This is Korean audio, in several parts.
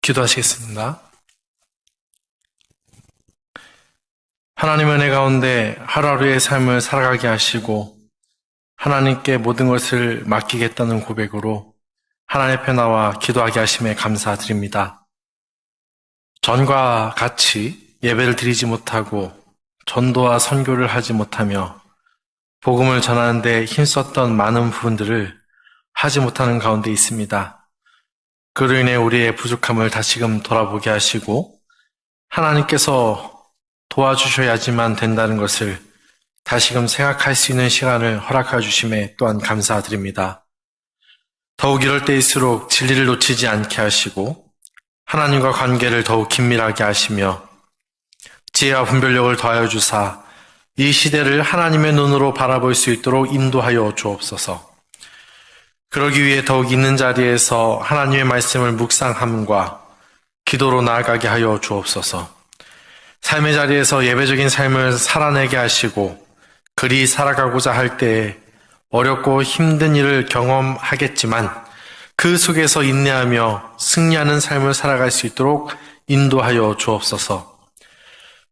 기도하시겠습니다. 하나님의 은혜 가운데 하루하루의 삶을 살아가게 하시고 하나님께 모든 것을 맡기겠다는 고백으로 하나님 앞에 나와 기도하게 하심에 감사드립니다. 전과 같이 예배를 드리지 못하고 전도와 선교를 하지 못하며 복음을 전하는데 힘썼던 많은 부분들을 하지 못하는 가운데 있습니다. 그로 인해 우리의 부족함을 다시금 돌아보게 하시고 하나님께서 도와주셔야지만 된다는 것을 다시금 생각할 수 있는 시간을 허락해 주심에 또한 감사드립니다. 더욱 이럴 때일수록 진리를 놓치지 않게 하시고 하나님과 관계를 더욱 긴밀하게 하시며 지혜와 분별력을 더하여 주사 이 시대를 하나님의 눈으로 바라볼 수 있도록 인도하여 주옵소서. 그러기 위해 더욱 있는 자리에서 하나님의 말씀을 묵상함과 기도로 나아가게 하여 주옵소서. 삶의 자리에서 예배적인 삶을 살아내게 하시고 그리 살아가고자 할 때에 어렵고 힘든 일을 경험하겠지만 그 속에서 인내하며 승리하는 삶을 살아갈 수 있도록 인도하여 주옵소서.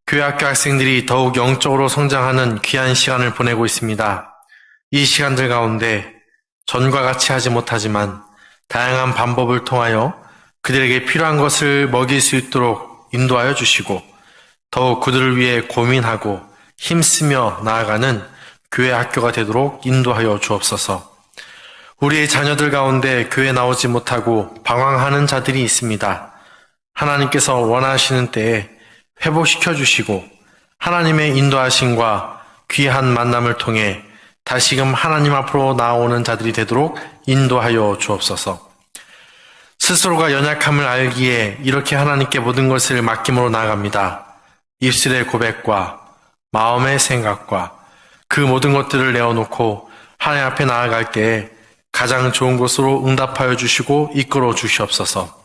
교회 학교 학생들이 더욱 영적으로 성장하는 귀한 시간을 보내고 있습니다. 이 시간들 가운데 전과 같이 하지 못하지만 다양한 방법을 통하여 그들에게 필요한 것을 먹일 수 있도록 인도하여 주시고 더욱 그들을 위해 고민하고 힘쓰며 나아가는 교회 학교가 되도록 인도하여 주옵소서. 우리의 자녀들 가운데 교회 나오지 못하고 방황하는 자들이 있습니다. 하나님께서 원하시는 때에 회복시켜 주시고 하나님의 인도하심과 귀한 만남을 통해 다시금 하나님 앞으로 나오는 자들이 되도록 인도하여 주옵소서. 스스로가 연약함을 알기에 이렇게 하나님께 모든 것을 맡김으로 나아갑니다. 입술의 고백과 마음의 생각과 그 모든 것들을 내어놓고 하나님 앞에 나아갈 때에 가장 좋은 것으로 응답하여 주시고 이끌어 주시옵소서.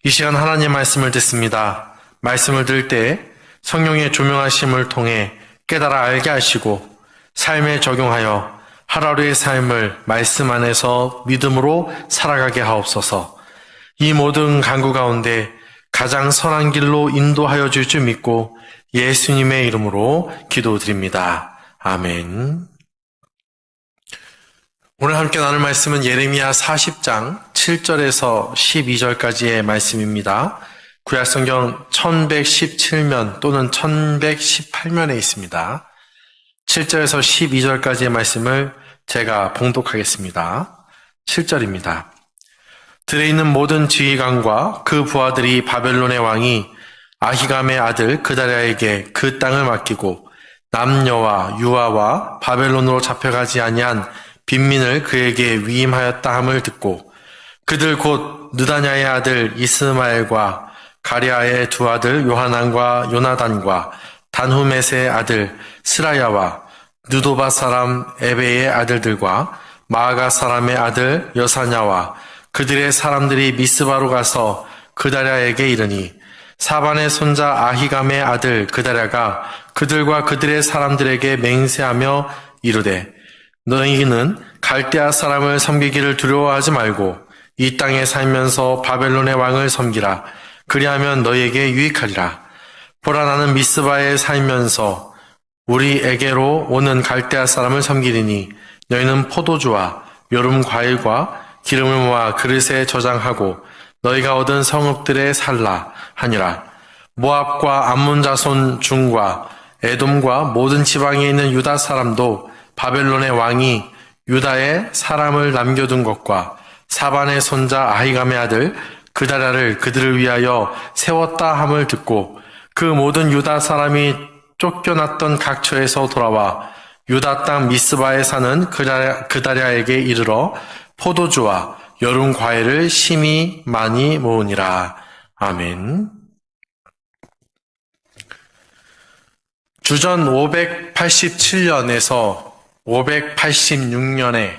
이 시간 하나님의 말씀을 듣습니다. 말씀을 들을 때에 성령의 조명하심을 통해 깨달아 알게 하시고 삶에 적용하여 하루하루의 삶을 말씀 안에서 믿음으로 살아가게 하옵소서. 이 모든 간구 가운데 가장 선한 길로 인도하여 줄 줄 믿고 예수님의 이름으로 기도드립니다. 아멘. 오늘 함께 나눌 말씀은 예레미야 40장 7절에서 12절까지의 말씀입니다. 구약성경 1117면 또는 1118면에 있습니다. 7절에서 12절까지의 말씀을 제가 봉독하겠습니다. 7절입니다. 들에 있는 모든 지휘관과 그 부하들이 바벨론의 왕이 아히감의 아들 그다랴에게 그 땅을 맡기고 남녀와 유아와 바벨론으로 잡혀가지 아니한 빈민을 그에게 위임하였다 함을 듣고 그들 곧 느다냐의 아들 이스마엘과 가랴의 두 아들 요하난과 요나단과 단후메스의 아들 스라야와 느도바 사람 에베의 아들들과 마아가 사람의 아들 여사냐와 그들의 사람들이 미스바로 가서 그다랴에게 이르니 사반의 손자 아히감의 아들 그다랴가 그들과 그들의 사람들에게 맹세하며 이르되 너희는 갈대아 사람을 섬기기를 두려워하지 말고 이 땅에 살면서 바벨론의 왕을 섬기라. 그리하면 너희에게 유익하리라. 보라 나는 미스바에 살면서 우리에게로 오는 갈대아 사람을 섬기리니 너희는 포도주와 여름 과일과 기름을 모아 그릇에 저장하고 너희가 얻은 성읍들에 살라 하니라. 모압과 암몬 자손 중과 에돔과 모든 지방에 있는 유다 사람도 바벨론의 왕이 유다에 사람을 남겨둔 것과 사반의 손자 아히감의 아들 그다랴를 그들을 위하여 세웠다 함을 듣고 그 모든 유다 사람이 쫓겨났던 각처에서 돌아와 유다 땅 미스바에 사는 그다랴에게 이르러 포도주와 여름 과일을 심히 많이 모으니라. 아멘. 주전 587년에서 586년에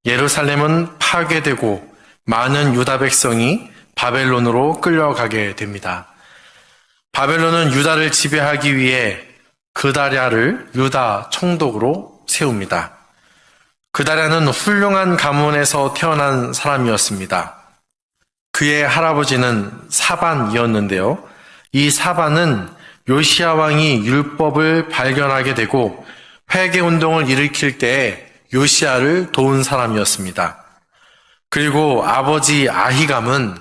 예루살렘은 파괴되고 많은 유다 백성이 바벨론으로 끌려가게 됩니다. 바벨론은 유다를 지배하기 위해 그다랴를 유다 총독으로 세웁니다. 그다랴는 훌륭한 가문에서 태어난 사람이었습니다. 그의 할아버지는 사반이었는데요. 이 사반은 요시야 왕이 율법을 발견하게 되고 회개운동을 일으킬 때에 요시야를 도운 사람이었습니다. 그리고 아버지 아히감은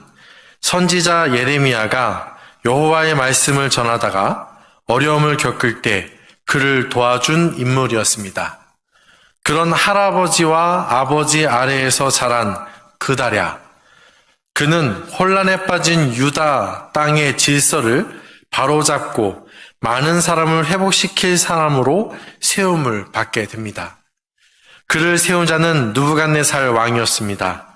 선지자 예레미야가 여호와의 말씀을 전하다가 어려움을 겪을 때 그를 도와준 인물이었습니다. 그런 할아버지와 아버지 아래에서 자란 그다랴. 그는 혼란에 빠진 유다 땅의 질서를 바로잡고 많은 사람을 회복시킬 사람으로 세움을 받게 됩니다. 그를 세운 자는 느부갓네살 왕이었습니다.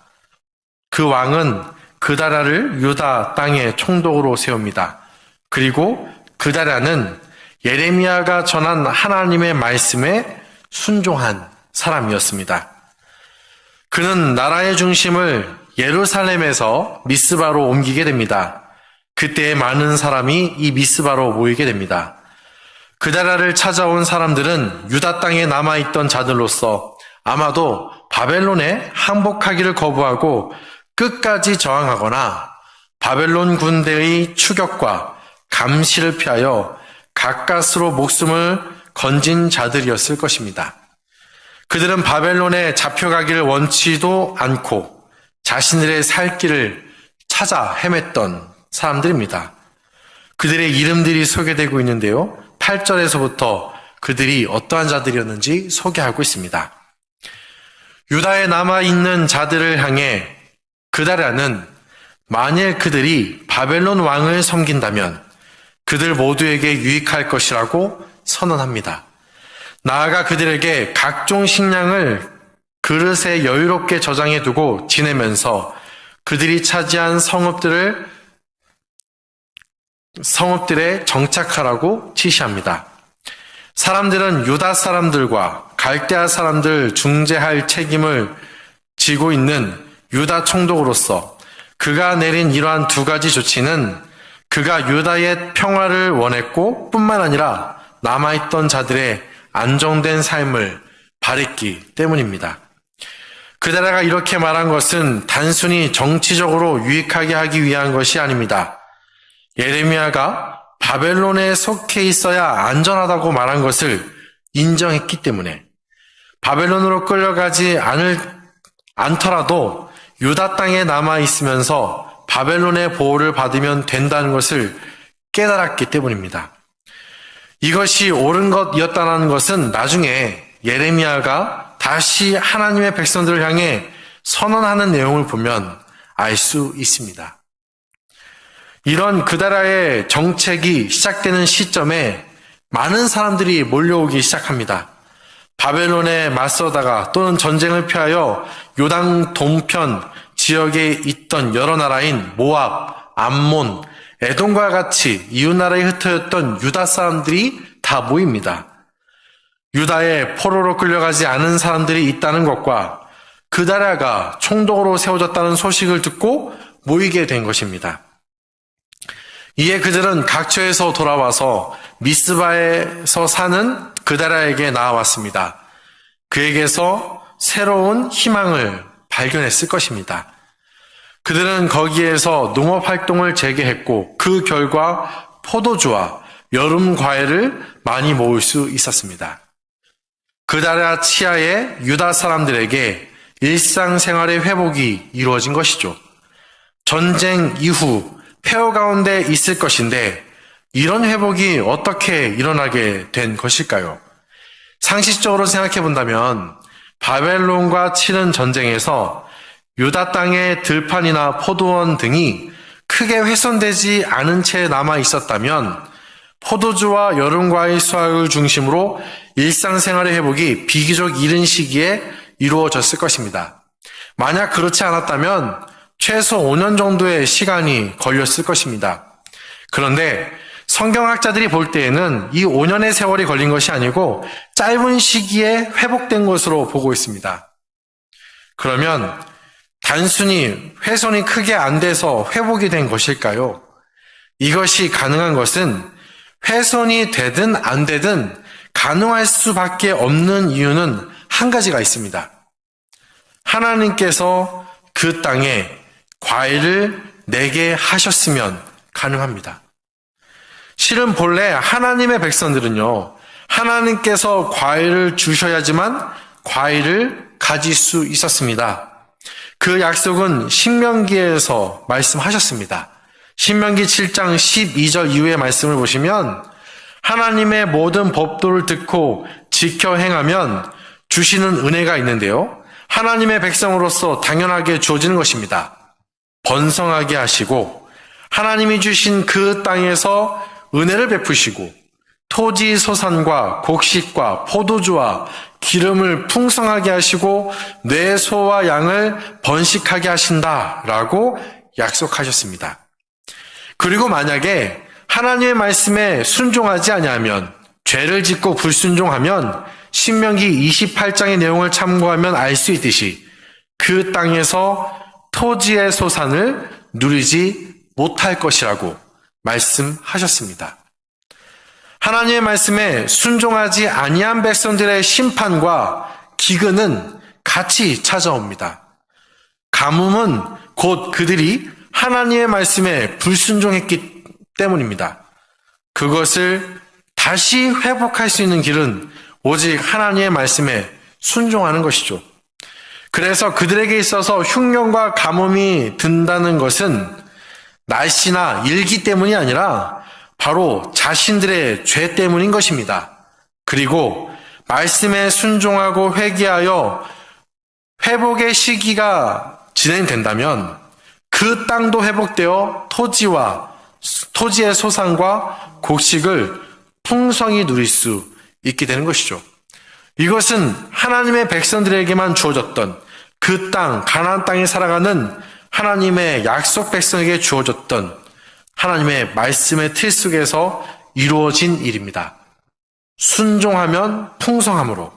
그 왕은 그다랴를 유다 땅의 총독으로 세웁니다. 그리고 그다랴는 예레미야가 전한 하나님의 말씀에 순종한 사람이었습니다. 그는 나라의 중심을 예루살렘에서 미스바로 옮기게 됩니다. 그때 많은 사람이 이 미스바로 모이게 됩니다. 그다랴를 찾아온 사람들은 유다 땅에 남아있던 자들로서 아마도 바벨론에 항복하기를 거부하고 끝까지 저항하거나 바벨론 군대의 추격과 감시를 피하여 가까스로 목숨을 건진 자들이었을 것입니다. 그들은 바벨론에 잡혀가기를 원치도 않고 자신들의 살 길을 찾아 헤맸던 사람들입니다. 그들의 이름들이 소개되고 있는데요. 8절에서부터 그들이 어떠한 자들이었는지 소개하고 있습니다. 유다에 남아있는 자들을 향해 그다랴는 만일 그들이 바벨론 왕을 섬긴다면 그들 모두에게 유익할 것이라고 선언합니다. 나아가 그들에게 각종 식량을 그릇에 여유롭게 저장해 두고 지내면서 그들이 차지한 성읍들에 정착하라고 지시합니다. 사람들은 유다 사람들과 갈대아 사람들 중재할 책임을 지고 있는 유다 총독으로서 그가 내린 이러한 두 가지 조치는 그가 유다의 평화를 원했고 뿐만 아니라 남아있던 자들의 안정된 삶을 바랬기 때문입니다. 그다랴가 이렇게 말한 것은 단순히 정치적으로 유익하게 하기 위한 것이 아닙니다. 예레미야가 바벨론에 속해 있어야 안전하다고 말한 것을 인정했기 때문에 바벨론으로 끌려가지 않더라도 유다 땅에 남아 있으면서 바벨론의 보호를 받으면 된다는 것을 깨달았기 때문입니다. 이것이 옳은 것이었다는 것은 나중에 예레미야가 다시 하나님의 백성들을 향해 선언하는 내용을 보면 알 수 있습니다. 이런 그다랴의 정책이 시작되는 시점에 많은 사람들이 몰려오기 시작합니다. 바벨론에 맞서다가 또는 전쟁을 피하여 요단 동편 지역에 있던 여러 나라인 모압, 암몬, 에돔과 같이 이웃나라에 흩어졌던 유다 사람들이 다 모입니다. 유다에 포로로 끌려가지 않은 사람들이 있다는 것과 그다랴가 총독으로 세워졌다는 소식을 듣고 모이게 된 것입니다. 이에 그들은 각처에서 돌아와서 미스바에서 사는 그다랴에게 나아왔습니다. 그에게서 새로운 희망을 발견했을 것입니다. 그들은 거기에서 농업활동을 재개했고 그 결과 포도주와 여름 과일을 많이 모을 수 있었습니다. 그다랴 치하의 유다 사람들에게 일상생활의 회복이 이루어진 것이죠. 전쟁 이후 폐허 가운데 있을 것인데 이런 회복이 어떻게 일어나게 된 것일까요? 상식적으로 생각해 본다면 바벨론과 치른 전쟁에서 유다 땅의 들판이나 포도원 등이 크게 훼손되지 않은 채 남아 있었다면 포도주와 여름과일 수확을 중심으로 일상생활의 회복이 비교적 이른 시기에 이루어졌을 것입니다. 만약 그렇지 않았다면 최소 5년 정도의 시간이 걸렸을 것입니다. 그런데 성경학자들이 볼 때에는 이 5년의 세월이 걸린 것이 아니고 짧은 시기에 회복된 것으로 보고 있습니다. 그러면 단순히 훼손이 크게 안 돼서 회복이 된 것일까요? 이것이 가능한 것은 훼손이 되든 안 되든 가능할 수밖에 없는 이유는 한 가지가 있습니다. 하나님께서 그 땅에 과일을 내게 하셨으면 가능합니다. 실은 본래 하나님의 백성들은요, 하나님께서 과일을 주셔야지만 과일을 가질 수 있었습니다. 그 약속은 신명기에서 말씀하셨습니다. 신명기 7장 12절 이후의 말씀을 보시면 하나님의 모든 법도를 듣고 지켜 행하면 주시는 은혜가 있는데요. 하나님의 백성으로서 당연하게 주어지는 것입니다. 번성하게 하시고 하나님이 주신 그 땅에서 은혜를 베푸시고 토지 소산과 곡식과 포도주와 기름을 풍성하게 하시고 내 소와 양을 번식하게 하신다라고 약속하셨습니다. 그리고 만약에 하나님의 말씀에 순종하지 아니하면, 죄를 짓고 불순종하면 신명기 28장의 내용을 참고하면 알 수 있듯이 그 땅에서 토지의 소산을 누리지 못할 것이라고 말씀하셨습니다. 하나님의 말씀에 순종하지 아니한 백성들의 심판과 기근은 같이 찾아옵니다. 가뭄은 곧 그들이 하나님의 말씀에 불순종했기 때문입니다. 그것을 다시 회복할 수 있는 길은 오직 하나님의 말씀에 순종하는 것이죠. 그래서 그들에게 있어서 흉년과 가뭄이 든다는 것은 날씨나 일기 때문이 아니라 바로 자신들의 죄 때문인 것입니다. 그리고 말씀에 순종하고 회개하여 회복의 시기가 진행된다면 그 땅도 회복되어 토지의 소산과 곡식을 풍성히 누릴 수 있게 되는 것이죠. 이것은 하나님의 백성들에게만 주어졌던 그 땅, 가나안 땅에 살아가는 하나님의 약속 백성에게 주어졌던 하나님의 말씀의 틀 속에서 이루어진 일입니다. 순종하면 풍성함으로,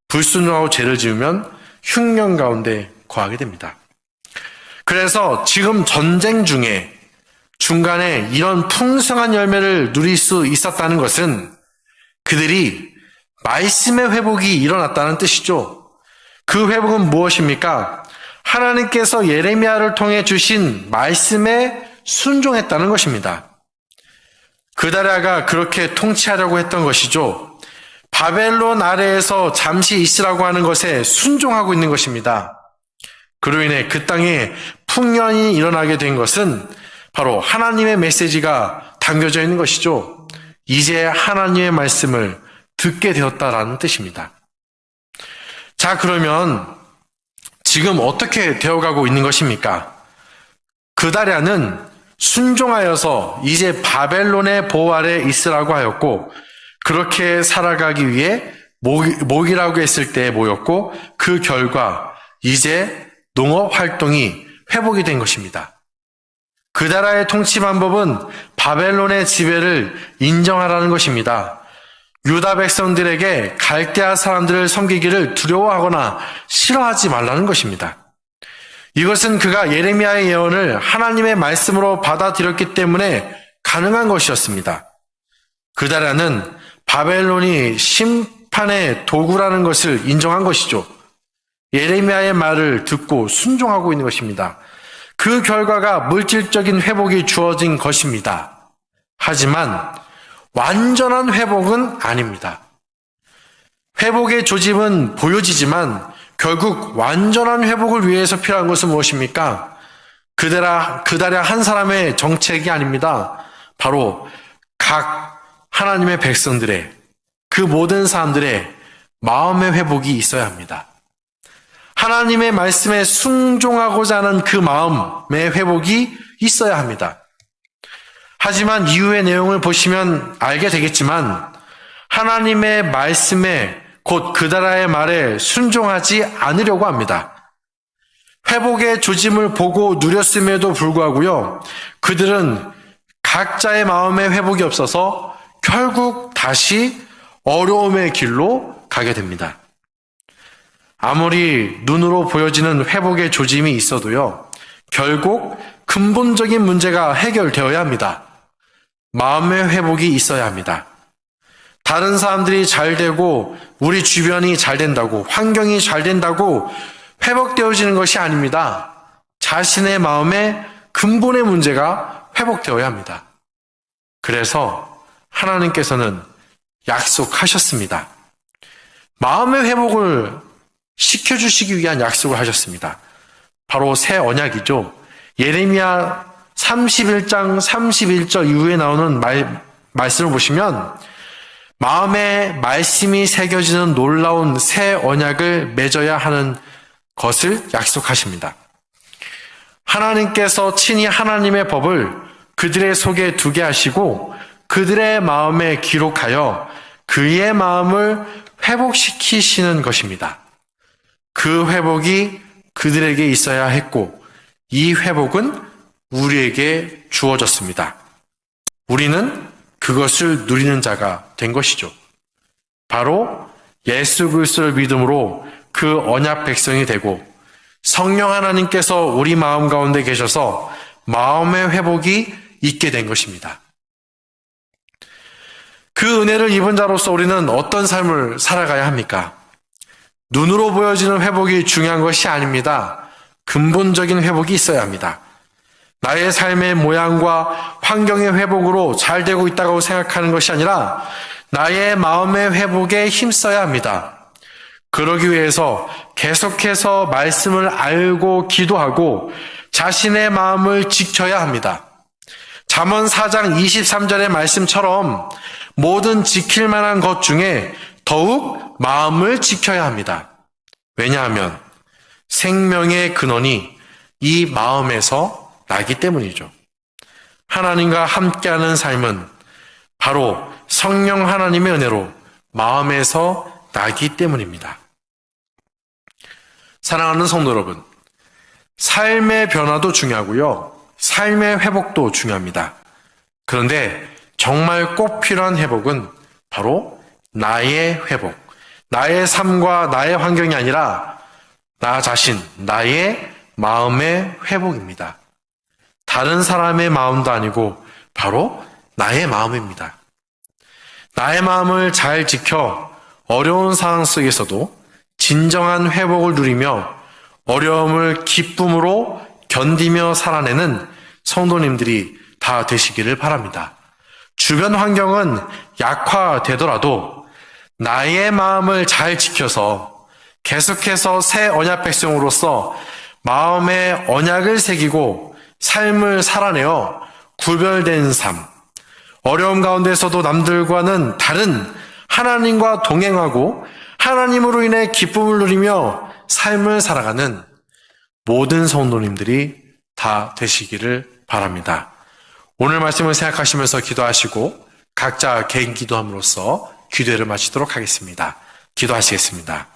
불순종하고 죄를 지으면 흉년 가운데 거하게 됩니다. 그래서 지금 전쟁 중에 중간에 이런 풍성한 열매를 누릴 수 있었다는 것은 그들이 말씀의 회복이 일어났다는 뜻이죠. 그 회복은 무엇입니까? 하나님께서 예레미야를 통해 주신 말씀에 순종했다는 것입니다. 그다랴가 그렇게 통치하려고 했던 것이죠. 바벨론 아래에서 잠시 있으라고 하는 것에 순종하고 있는 것입니다. 그로 인해 그 땅에 풍년이 일어나게 된 것은 바로 하나님의 메시지가 담겨져 있는 것이죠. 이제 하나님의 말씀을 듣게 되었다라는 뜻입니다. 자, 그러면 지금 어떻게 되어가고 있는 것입니까? 그다랴는 순종하여서 이제 바벨론의 보호 아래 있으라고 하였고, 그렇게 살아가기 위해 모이라고 했을 때 모였고, 그 결과 이제 농업 활동이 회복이 된 것입니다. 그다랴의 통치 방법은 바벨론의 지배를 인정하라는 것입니다. 유다 백성들에게 갈대아 사람들을 섬기기를 두려워하거나 싫어하지 말라는 것입니다. 이것은 그가 예레미야의 예언을 하나님의 말씀으로 받아들였기 때문에 가능한 것이었습니다. 그다랴는 바벨론이 심판의 도구라는 것을 인정한 것이죠. 예레미야의 말을 듣고 순종하고 있는 것입니다. 그 결과가 물질적인 회복이 주어진 것입니다. 하지만 완전한 회복은 아닙니다. 회복의 조짐은 보여지지만 결국 완전한 회복을 위해서 필요한 것은 무엇입니까? 그다랴 한 사람의 정책이 아닙니다. 바로 각 하나님의 백성들의, 그 모든 사람들의 마음의 회복이 있어야 합니다. 하나님의 말씀에 순종하고자 하는 그 마음의 회복이 있어야 합니다. 하지만 이후의 내용을 보시면 알게 되겠지만 하나님의 말씀에, 곧 그다랴의 말에 순종하지 않으려고 합니다. 회복의 조짐을 보고 누렸음에도 불구하고요, 그들은 각자의 마음의 회복이 없어서 결국 다시 어려움의 길로 가게 됩니다. 아무리 눈으로 보여지는 회복의 조짐이 있어도요, 결국 근본적인 문제가 해결되어야 합니다. 마음의 회복이 있어야 합니다. 다른 사람들이 잘 되고 우리 주변이 잘 된다고, 환경이 잘 된다고 회복되어지는 것이 아닙니다. 자신의 마음에 그 근본의 문제가 회복되어야 합니다. 그래서 하나님께서는 약속하셨습니다. 마음의 회복을 시켜주시기 위한 약속을 하셨습니다. 바로 새 언약이죠. 예레미야 31장 31절 이후에 나오는 말씀을 보시면 마음에 말씀이 새겨지는 놀라운 새 언약을 맺어야 하는 것을 약속하십니다. 하나님께서 친히 하나님의 법을 그들의 속에 두게 하시고 그들의 마음에 기록하여 그의 마음을 회복시키시는 것입니다. 그 회복이 그들에게 있어야 했고 이 회복은 우리에게 주어졌습니다. 우리는 그것을 누리는 자가 된 것이죠. 바로 예수 그리스도를 믿음으로 그 언약 백성이 되고 성령 하나님께서 우리 마음 가운데 계셔서 마음의 회복이 있게 된 것입니다. 그 은혜를 입은 자로서 우리는 어떤 삶을 살아가야 합니까? 눈으로 보여지는 회복이 중요한 것이 아닙니다. 근본적인 회복이 있어야 합니다. 나의 삶의 모양과 환경의 회복으로 잘 되고 있다고 생각하는 것이 아니라 나의 마음의 회복에 힘써야 합니다. 그러기 위해서 계속해서 말씀을 알고 기도하고 자신의 마음을 지켜야 합니다. 잠언 4장 23절의 말씀처럼 모든 지킬 만한 것 중에 더욱 마음을 지켜야 합니다. 왜냐하면 생명의 근원이 이 마음에서 나기 때문이죠. 하나님과 함께하는 삶은 바로 성령 하나님의 은혜로 마음에서 나기 때문입니다. 사랑하는 성도 여러분, 삶의 변화도 중요하고요. 삶의 회복도 중요합니다. 그런데 정말 꼭 필요한 회복은 바로 나의 회복, 나의 삶과 나의 환경이 아니라 나 자신, 나의 마음의 회복입니다. 다른 사람의 마음도 아니고 바로 나의 마음입니다. 나의 마음을 잘 지켜 어려운 상황 속에서도 진정한 회복을 누리며 어려움을 기쁨으로 견디며 살아내는 성도님들이 다 되시기를 바랍니다. 주변 환경은 약화되더라도 나의 마음을 잘 지켜서 계속해서 새 언약 백성으로서 마음의 언약을 새기고 삶을 살아내어 구별된 삶, 어려움 가운데서도 남들과는 다른 하나님과 동행하고 하나님으로 인해 기쁨을 누리며 삶을 살아가는 모든 성도님들이 다 되시기를 바랍니다. 오늘 말씀을 생각하시면서 기도하시고 각자 개인 기도함으로써 기도를 마치도록 하겠습니다. 기도하시겠습니다.